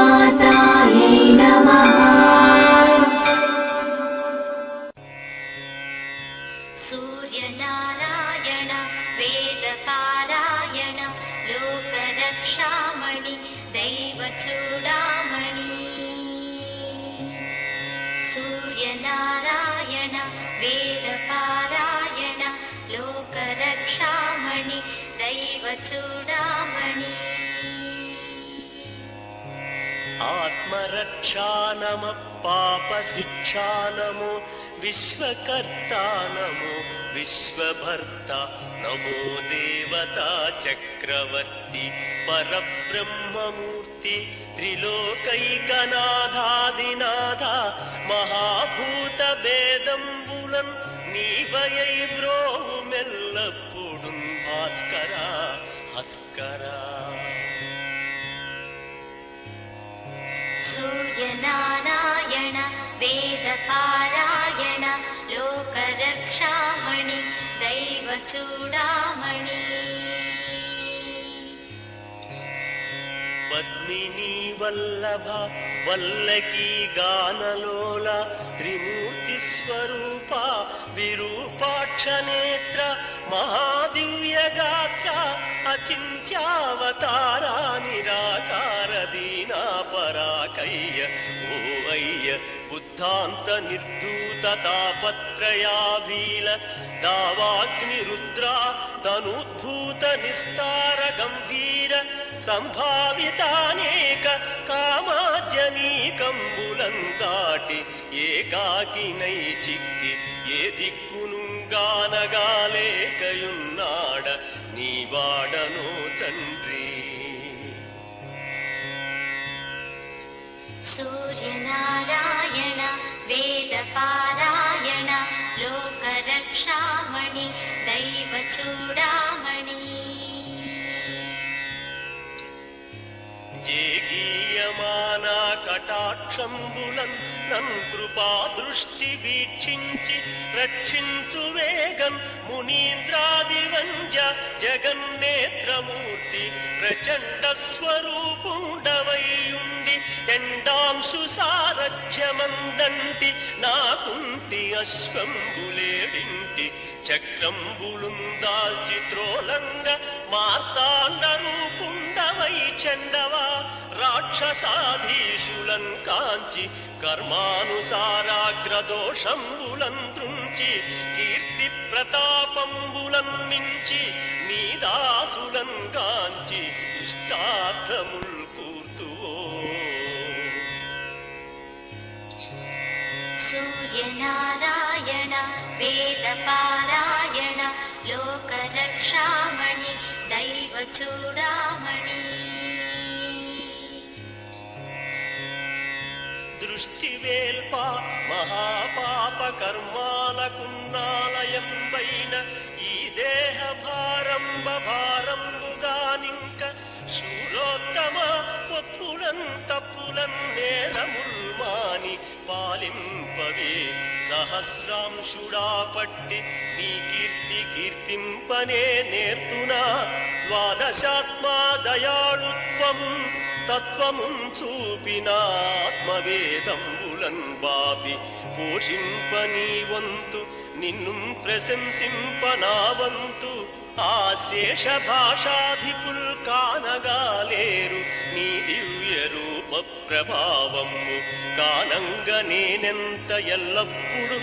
श्रीमातायै नमः। सूर्यनारायण वेदपारायण लोकरक्षामणि दैवचूडामणि। सूर्यनारायण वेदपारायण लोकरक्षामणि दैवचूडामणि। आत्मरक्षा नमः पापशिक्षा नमो विश्वकर्ता नमो विश्वभर्ता नमो देवता चक्रवर्ती परब्रह्ममूर्ति त्रिलोकैकनाथादिनाथा महाभूत भेदंबुलं नीवयै ब्रोहुमेल्लप्पुडुं भास्करा हस्करा। सूर्यनारायण वेदपारायण लोकरक्षामणि दैवचूडामणि। पद्मिनी वल्लभ वल्लकी गानलोला त्रिमूर्तिस्वरूपा विरूपाक्ष नेत्र महादिव्यगात्र अचिन्त्यावतारा निराकार दीना पराकय्य ओ अय्य बुद्धान्त निर्धूत तापत्रयाभील दावाग्निरुद्रा तनुद्भूत निस्तार गंभीर संभावितानेक कामाजनीकंबुलं दाटि ఏకాకినై చిక్కి ఏ దిక్కునుగానగాలేకయున్నాడ నీవాడనో తండ్రి. सूर्यनारायण वेदपारायण लोकरक्षामणि दैवचूडामणि। జేగీయమానా కటాక్షంబులం నన్ కృపా దృష్టి వీక్షించి రక్షించు వేగం మునీంద్రాదివంజ జగన్నేత్రమూర్తి ప్రచండ స్వరూపుండవైయుండి ఎండాంశు సారథ్యమందంటి నాకుంటి అశ్వంబులేడింటి చక్రంబులుం దాల్చి త్రోలంగ మార్తాండ రూపుండవై చండవా రాక్షసాధీశులం కాంచి కర్మానుసారాగ్రదోషంబులం దృంచి కీర్తి ప్రతాపంబులం మించి నీదాసులం కాంచి ఇష్టార్థముల్ కూర్తువో. सूर्यनारायण वेदपारायण लोकरक्षामणि दैवचूडामणि। దృష్టివేల్ప మహాపాప కర్మాలకున్నాలయంబైన ఈ దేహ భారంబ భారంబుగానింక శూరోత్తమ ఒప్పులం తప్పులం నేరముల్మాని పాలింపవే సహస్రాంశుడా పట్టి నీ కీర్తి కీర్తింపనే నేర్తునా ద్వాదశాత్మా దయాళుత్వము తత్వమున్ చూపిన ఆత్మవేదంబులన్ బాపి పోషింపనీ వంతు నిన్ను ప్రశంసింపనా వంతు ఆ శేష భాషాధిపుల్ కానగాలేరు నీ దివ్య రూప ప్రభావము కానంగ నేనెంత ఎల్లప్పుడూ